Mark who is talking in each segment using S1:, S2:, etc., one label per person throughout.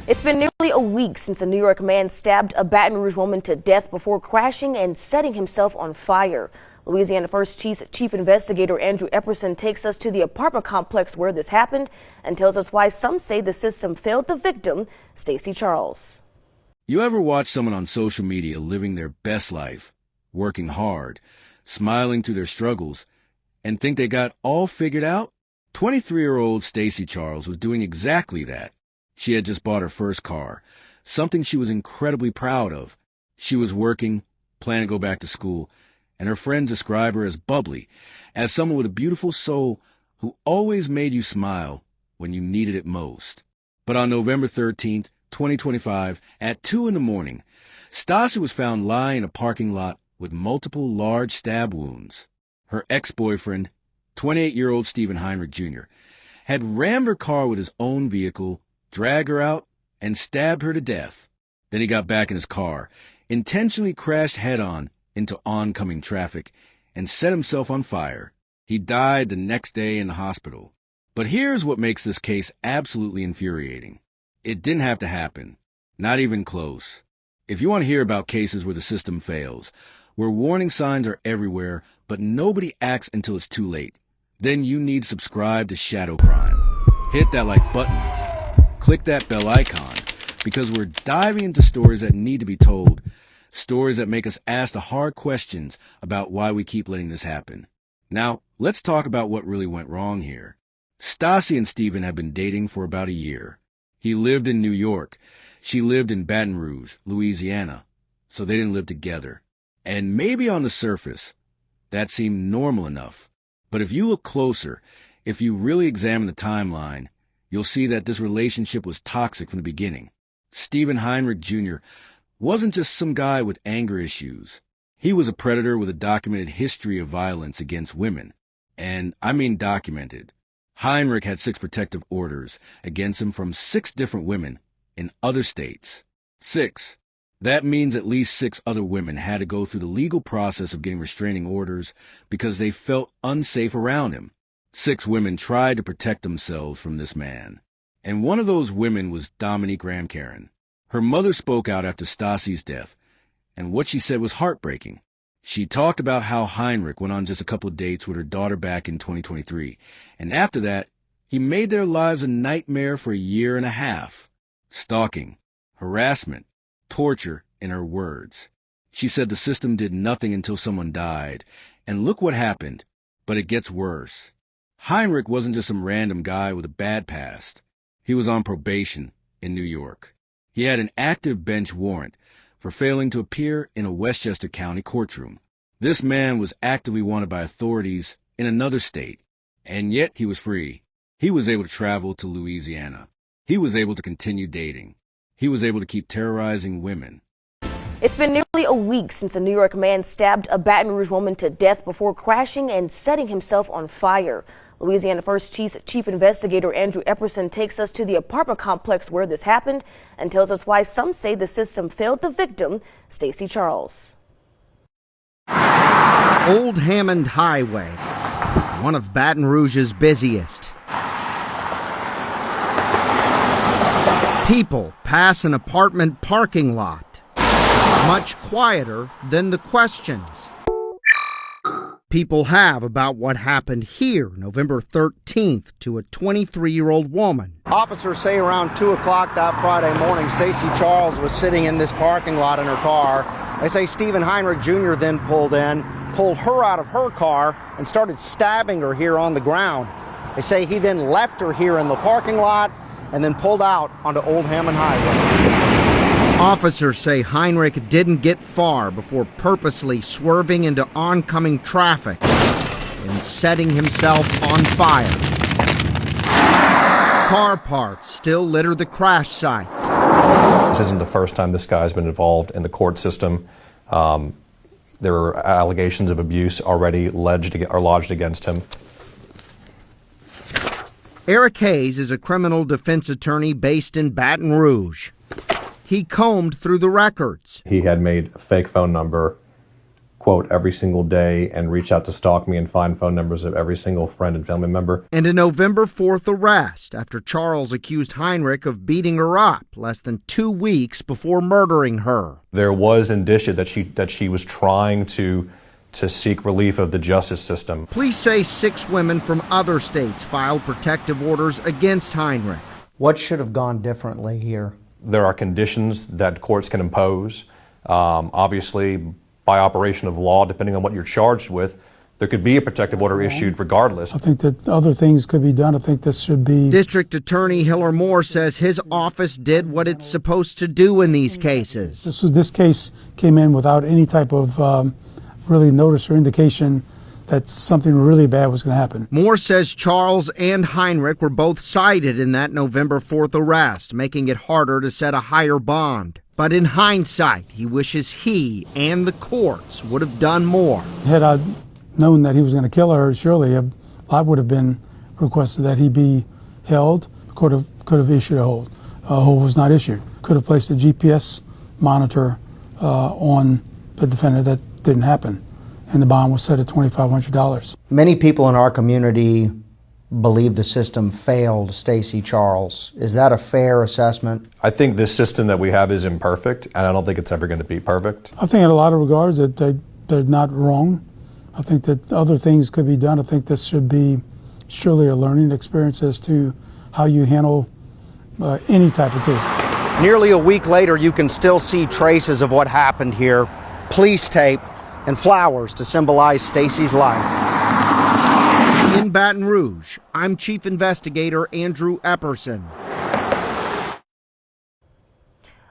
S1: It's been nearly a week since a New York man stabbed a Baton Rouge woman to death before crashing and setting himself on fire. Louisiana First Chief Investigator Andrew Epperson takes us to the apartment complex where this happened and tells us why some say the system failed the victim, Stasy Charles.
S2: You ever watch someone on social media living their best life, working hard, smiling through their struggles, and think they got all figured out? 23-year-old Stasy Charles was doing exactly that. She had just bought her first car, something she was incredibly proud of. She was working, planning to go back to school, and her friends describe her as bubbly, as someone with a beautiful soul who always made you smile when you needed it most. But on November 13th, 2025, at 2 a.m, Stasy was found lying in a parking lot with multiple large stab wounds. Her ex-boyfriend, 28-year-old Heinrich Jr, had rammed her car with his own vehicle, dragged her out, and stabbed her to death. Then he got back in his car, intentionally crashed head-on into oncoming traffic, and set himself on fire. He died the next day in the hospital. But here's what makes this case absolutely infuriating. It didn't have to happen. Not even close. If you want to hear about cases where the system fails, where warning signs are everywhere, but nobody acts until it's too late, then you need to subscribe to Shadow Crime. Hit that like button. Click that bell icon, because we're diving into stories that need to be told, stories that make us ask the hard questions about why we keep letting this happen. Now, let's talk about what really went wrong here. Stasy and Stephen had been dating for about a year. He lived in New York. She lived in Baton Rouge, Louisiana, so they didn't live together. And maybe on the surface, that seemed normal enough. But if you look closer, if you really examine the timeline, you'll see that this relationship was toxic from the beginning. Heinrich Jr wasn't just some guy with anger issues. He was a predator with a documented history of violence against women. And I mean documented. Heinrich had 6 protective orders against him from 6 different women in other states. 6. That means at least 6 other women had to go through the legal process of getting restraining orders because they felt unsafe around him. 6 women tried to protect themselves from this man. And one of those women was Dominique Ramkaren. Her mother spoke out after Stasy's death, and what she said was heartbreaking. She talked about how Heinrich went on just a couple of dates with her daughter back in 2023, and after that, he made their lives a nightmare for a year and a half. Stalking, harassment, torture, in her words. She said the system did nothing until someone died, and look what happened. But it gets worse. Heinrich wasn't just some random guy with a bad past. He was on probation in New York. He had an active bench warrant for failing to appear in a Westchester County courtroom. This man was actively wanted by authorities in another state, and yet he was free. He was able to travel to Louisiana. He was able to continue dating. He was able to keep terrorizing women.
S1: It's been nearly a week since a New York man stabbed a Baton Rouge woman to death before crashing and setting himself on fire. Louisiana First Chief Investigator Andrew Epperson takes us to the apartment complex where this happened and tells us why some say the system failed the victim, Stasy Charles.
S3: Old Hammond Highway, one of Baton Rouge's busiest. People pass an apartment parking lot, much quieter than the questions people have about what happened here November 13th to a 23-year-old woman.
S4: Officers say around 2 o'clock that Friday morning, Stasy Charles was sitting in this parking lot in her car. They say Heinrich Jr. then pulled her out of her car, and started stabbing her here on the ground. They say he then left her here in the parking lot and then pulled out onto Old Hammond Highway.
S3: Officers say Heinrich didn't get far before purposely swerving into oncoming traffic and setting himself on fire. Car parts still litter the crash site.
S5: This isn't the first time this guy's been involved in the court system. There are allegations of abuse already lodged against him.
S3: Eric Hayes is a criminal defense attorney based in Baton Rouge. He combed through the records.
S5: He had made a fake phone number, quote, every single day and reach out to stalk me and find phone numbers of every single friend and family member.
S3: And a November 4th arrest after Charles accused Heinrich of beating her up less than 2 weeks before murdering her.
S5: There was indicia that she was trying to seek relief of the justice system.
S3: Police say 6 women from other states filed protective orders against Heinrich.
S4: What should have gone differently here?
S5: There are conditions that courts can impose. Obviously, by operation of law, depending on what you're charged with, there could be a protective order issued regardless.
S6: I think that other things could be done. I think this should be...
S3: District Attorney Hiller Moore says his office did what it's supposed to do in these cases.
S6: This case came in without any type of really notice or indication that something really bad was going to happen.
S3: Moore says Charles and Heinrich were both cited in that November 4th arrest, making it harder to set a higher bond. But in hindsight, he wishes he and the courts would have done more.
S6: Had I known that he was going to kill her, surely I would have been requested that he be held. Could have issued a hold. A hold was not issued. Could have placed a GPS monitor on the defendant. That didn't happen, and the bond was set at $2,500.
S4: Many people in our community believe the system failed Stasy Charles. Is that a fair assessment?
S5: I think this system that we have is imperfect, and I don't think it's ever going to be perfect.
S6: I think in a lot of regards that they're not wrong. I think that other things could be done. I think this should be surely a learning experience as to how you handle any type of case.
S4: Nearly a week later, you can still see traces of what happened here. Police tape and flowers to symbolize Stacy's life.
S3: In Baton Rouge, I'm Chief Investigator Andrew Epperson.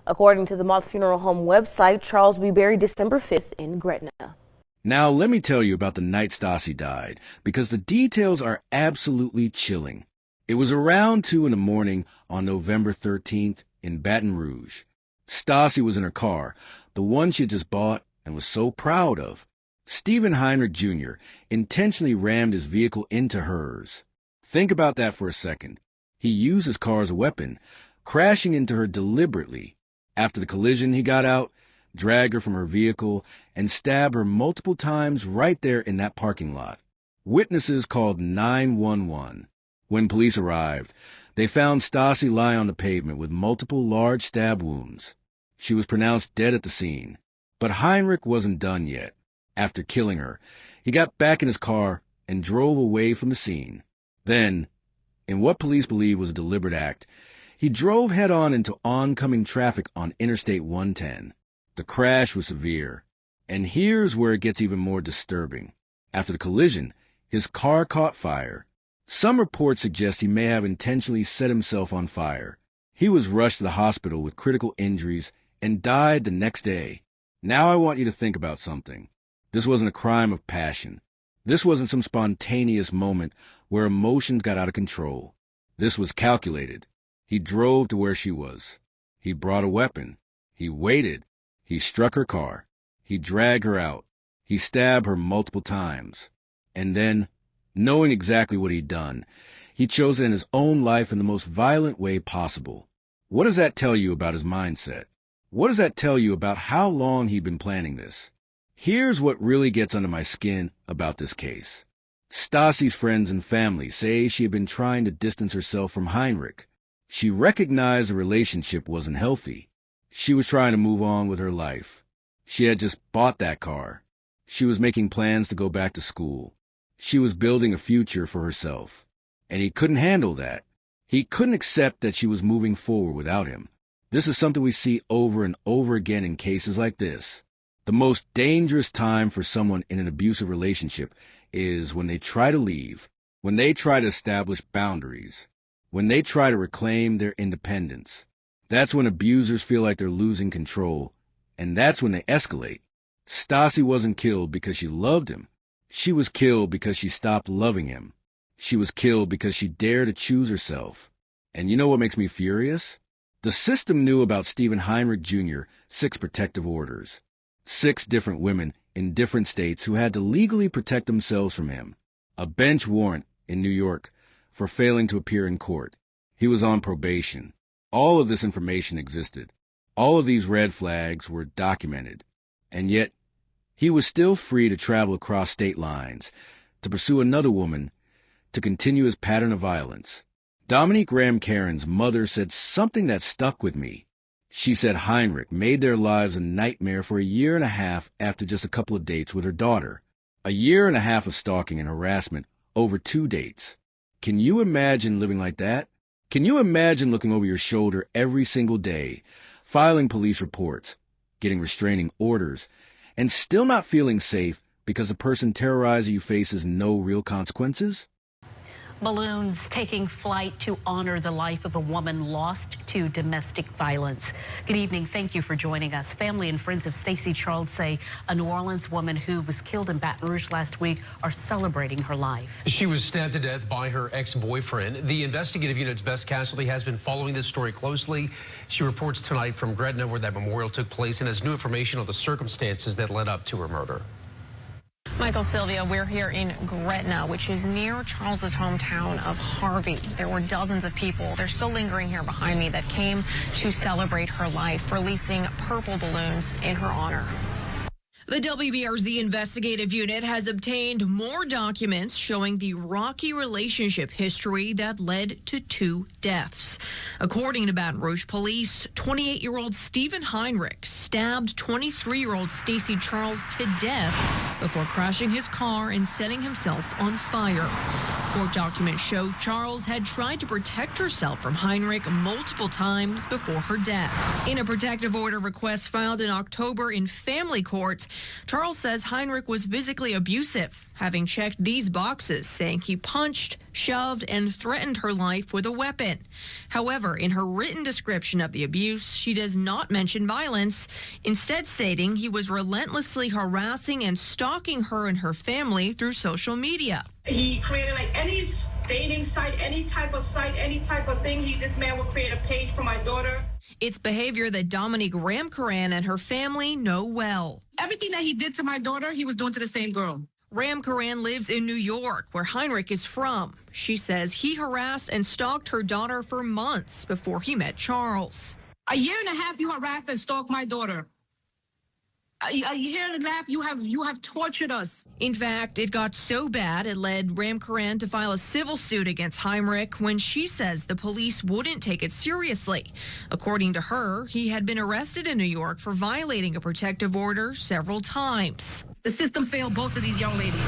S1: According to the Moth Funeral Home website, Charles will be buried December 5th in Gretna.
S2: Now, let me tell you about the night Stasy died, because the details are absolutely chilling. It was around 2 in the morning on November 13th in Baton Rouge. Stasy was in her car, the one she had just bought and was so proud of. Stephen Heinrich Jr. intentionally rammed his vehicle into hers. Think about that for a second. He used his car as a weapon, crashing into her deliberately. After the collision, he got out, dragged her from her vehicle, and stabbed her multiple times right there in that parking lot. Witnesses called 911. When police arrived, they found Stasy lie on the pavement with multiple large stab wounds. She was pronounced dead at the scene. But Heinrich wasn't done yet. After killing her, he got back in his car and drove away from the scene. Then, in what police believe was a deliberate act, he drove head-on into oncoming traffic on Interstate 110. The crash was severe, and here's where it gets even more disturbing. After the collision, his car caught fire. Some reports suggest he may have intentionally set himself on fire. He was rushed to the hospital with critical injuries and died the next day. Now I want you to think about something. This wasn't a crime of passion. This wasn't some spontaneous moment where emotions got out of control. This was calculated. He drove to where she was. He brought a weapon. He waited. He struck her car. He dragged her out. He stabbed her multiple times. And then, knowing exactly what he'd done, he chose to end his own life in the most violent way possible. What does that tell you about his mindset? What does that tell you about how long he'd been planning this? Here's what really gets under my skin about this case. Stasy's friends and family say she had been trying to distance herself from Heinrich. She recognized the relationship wasn't healthy. She was trying to move on with her life. She had just bought that car. She was making plans to go back to school. She was building a future for herself. And he couldn't handle that. He couldn't accept that she was moving forward without him. This is something we see over and over again in cases like this. The most dangerous time for someone in an abusive relationship is when they try to leave, when they try to establish boundaries, when they try to reclaim their independence. That's when abusers feel like they're losing control, and that's when they escalate. Stasy wasn't killed because she loved him. She was killed because she stopped loving him. She was killed because she dared to choose herself. And you know what makes me furious? The system knew about Stephen Heinrich Jr. 6 protective orders. 6 different women in different states who had to legally protect themselves from him. A bench warrant in New York for failing to appear in court. He was on probation. All of this information existed. All of these red flags were documented. And yet, He was still free to travel across state lines, to pursue another woman, to continue his pattern of violence. Dominique Ramcaren's mother said something that stuck with me. She said Heinrich made their lives a nightmare for a year and a half after just a couple of dates with her daughter. A year and a half of stalking and harassment over 2 dates. Can you imagine living like that? Can you imagine looking over your shoulder every single day, filing police reports, getting restraining orders, and still not feeling safe because the person terrorizing you faces no real consequences?
S7: Balloons taking flight to honor the life of a woman lost to domestic violence. Good evening. Thank you for joining us. Family and friends of Stasy Charles say a New Orleans woman who was killed in Baton Rouge last week are celebrating her life.
S8: She was stabbed to death by her ex-boyfriend. The investigative unit's best casualty has been following this story closely. She reports tonight from Gretna, where that memorial took place, and has new information on the circumstances that led up to her murder.
S9: Michael, Sylvia, we're here in Gretna, which is near Charles's hometown of Harvey. There were dozens of people, they're still lingering here behind me, that came to celebrate her life, releasing purple balloons in her honor.
S10: The WBRZ investigative unit has obtained more documents showing the rocky relationship history that led to 2 deaths. According to Baton Rouge police, 28-year-old Stephen Heinrich stabbed 23-year-old Stasy Charles to death before crashing his car and setting himself on fire. Court documents show Charles had tried to protect herself from Heinrich multiple times before her death. In a protective order request filed in October in family court, Charles says Heinrich was physically abusive, having checked these boxes, saying he punched, shoved, and threatened her life with a weapon. However, in her written description of the abuse, she does not mention violence, instead stating he was relentlessly harassing and stalking her and her family through social media.
S11: He created like any dating site, any type of thing. This man would create a page for my daughter.
S10: It's behavior that Dominique Ramcaren and her family know well.
S11: Everything that he did to my daughter, he was doing to the same girl.
S10: Ramcaren lives in New York, where Heinrich is from. She says he harassed and stalked her daughter for months before he met Charles.
S11: A year and a half, you harassed and stalked my daughter. A year and a half, you have tortured us.
S10: In fact, it got so bad it led Ramcaren to file a civil suit against Heinrich when she says the police wouldn't take it seriously. According to her, he had been arrested in New York for violating a protective order several times.
S11: The system failed both of these young ladies.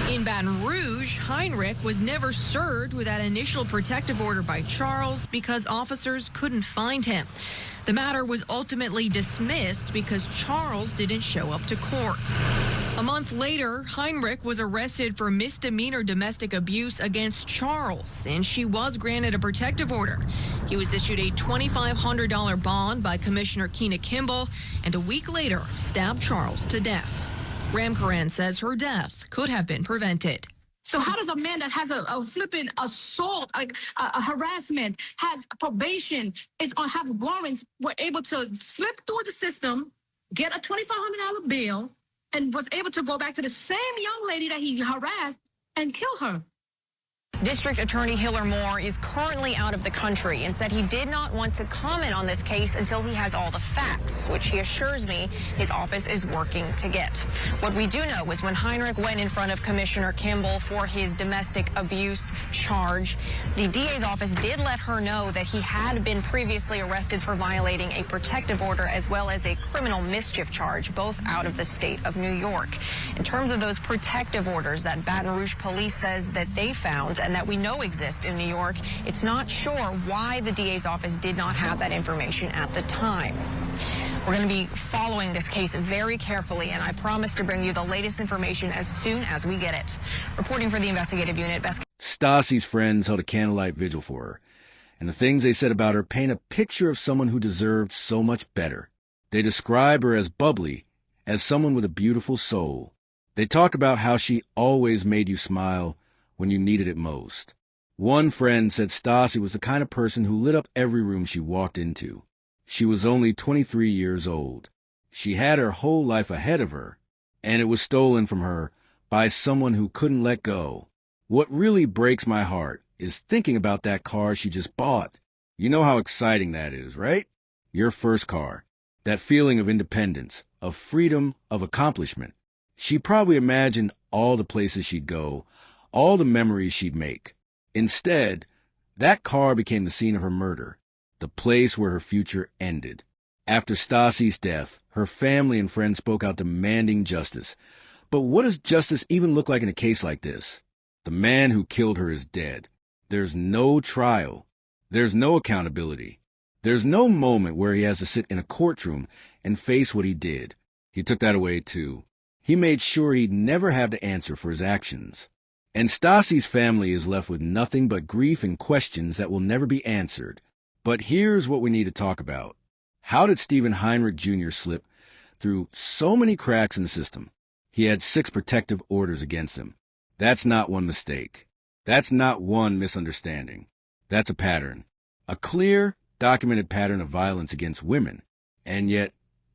S10: In Baton Rouge, Heinrich was never served with that initial protective order by Charles because officers couldn't find him. The matter was ultimately dismissed because Charles didn't show up to court. A month later, Heinrich was arrested for misdemeanor domestic abuse against Charles, and she was granted a protective order. He was issued a $2,500 bond by Commissioner Keena Kimball, and a week later stabbed Charles to death. Ramcaren says her death could have been prevented.
S11: So how does a man that has a flipping assault, like a harassment, has probation, have warrants, were able to slip through the system, get a $2,500 bail, and was able to go back to the same young lady that he harassed and kill her?
S9: District Attorney Hiller Moore is currently out of the country and said he did not want to comment on this case until he has all the facts, which he assures me his office is working to get. What we do know is when Heinrich went in front of Commissioner Kimball for his domestic abuse charge, the DA's office did let her know that he had been previously arrested for violating a protective order as well as a criminal mischief charge, both out of the state of New York. In terms of those protective orders that Baton Rouge police says that they found and that we know exist in New York, it's not sure why the DA's office did not have that information at the time. We're going to be following this case very carefully, and I promise to bring you the latest information as soon as we get it. Reporting for the investigative unit,
S2: Stasy's friends held a candlelight vigil for her, and the things they said about her paint a picture of someone who deserved so much better. They describe her as bubbly, as someone with a beautiful soul. They talk about how she always made you smile when you needed it most. One friend said Stasy was the kind of person who lit up every room she walked into. She was only 23 years old. She had her whole life ahead of her, and it was stolen from her by someone who couldn't let go. What really breaks my heart is thinking about that car she just bought. You know how exciting that is, right? Your first car. That feeling of independence, of freedom, of accomplishment. She probably imagined all the places she'd go, all the memories she'd make. Instead, that car became the scene of her murder, the place where her future ended. After Stasy's death, her family and friends spoke out demanding justice. But what does justice even look like in a case like this? The man who killed her is dead. There's no trial. There's no accountability. There's no moment where he has to sit in a courtroom and face what he did. He took that away, too. He made sure he'd never have to answer for his actions. And Stasy's family is left with nothing but grief and questions that will never be answered. But here's what we need to talk about. How did Stephen Heinrich Jr. slip through so many cracks in the system? He had 6 protective orders against him. That's not one mistake. That's not one misunderstanding. That's a pattern. A clear, documented pattern of violence against women. And yet,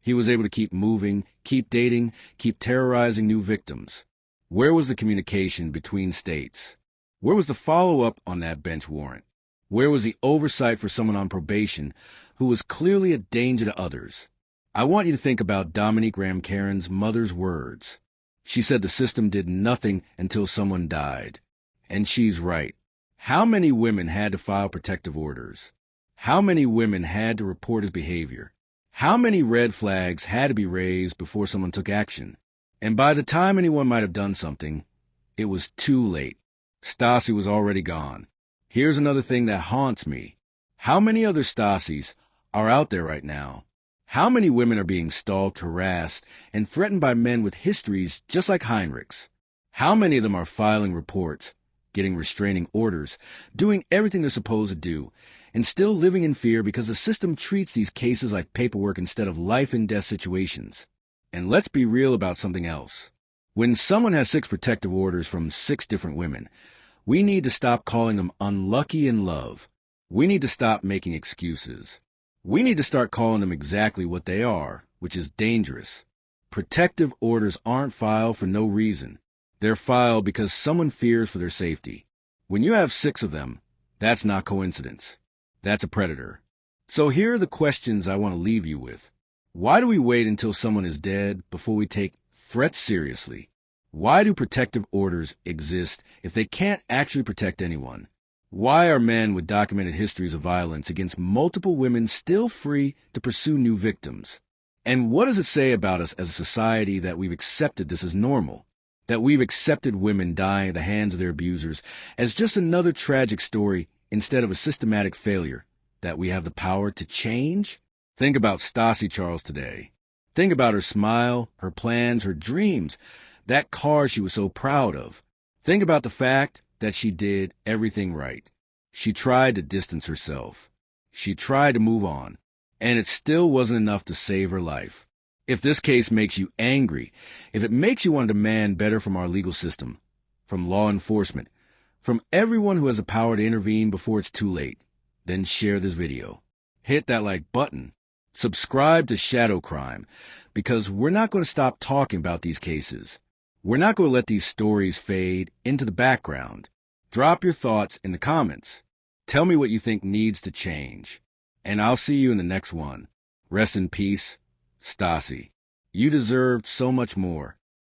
S2: he was able to keep moving, keep dating, keep terrorizing new victims. Where was the communication between states? Where was the follow-up on that bench warrant? Where was the oversight for someone on probation who was clearly a danger to others? I want you to think about Dominique Ramcaren's mother's words. She said the system did nothing until someone died. And she's right. How many women had to file protective orders? How many women had to report his behavior? How many red flags had to be raised before someone took action? And by the time anyone might have done something, it was too late. Stasy was already gone. Here's another thing that haunts me. How many other Stasys are out there right now? How many women are being stalked, harassed, and threatened by men with histories just like Heinrich's? How many of them are filing reports, getting restraining orders, doing everything they're supposed to do, and still living in fear because the system treats these cases like paperwork instead of life-and-death situations? And let's be real about something else. When someone has 6 protective orders from 6 different women, we need to stop calling them unlucky in love. We need to stop making excuses. We need to start calling them exactly what they are, which is dangerous. Protective orders aren't filed for no reason. They're filed because someone fears for their safety. When you have 6 of them, that's not coincidence. That's a predator. So here are the questions I want to leave you with. Why do we wait until someone is dead before we take threats seriously? Why do protective orders exist if they can't actually protect anyone? Why are men with documented histories of violence against multiple women still free to pursue new victims? And what does it say about us as a society that we've accepted this as normal? That we've accepted women dying at the hands of their abusers as just another tragic story instead of a systematic failure that we have the power to change? Think about Stasy Charles today. Think about her smile, her plans, her dreams, that car she was so proud of. Think about the fact that she did everything right. She tried to distance herself. She tried to move on. And it still wasn't enough to save her life. If this case makes you angry, if it makes you want to demand better from our legal system, from law enforcement, from everyone who has the power to intervene before it's too late, then share this video. Hit that like button. Subscribe to Shadow Crime, because we're not going to stop talking about these cases. We're not going to let these stories fade into the background. Drop your thoughts in the comments. Tell me what you think needs to change. And I'll see you in the next one. Rest in peace, Stasy. You deserved so much more.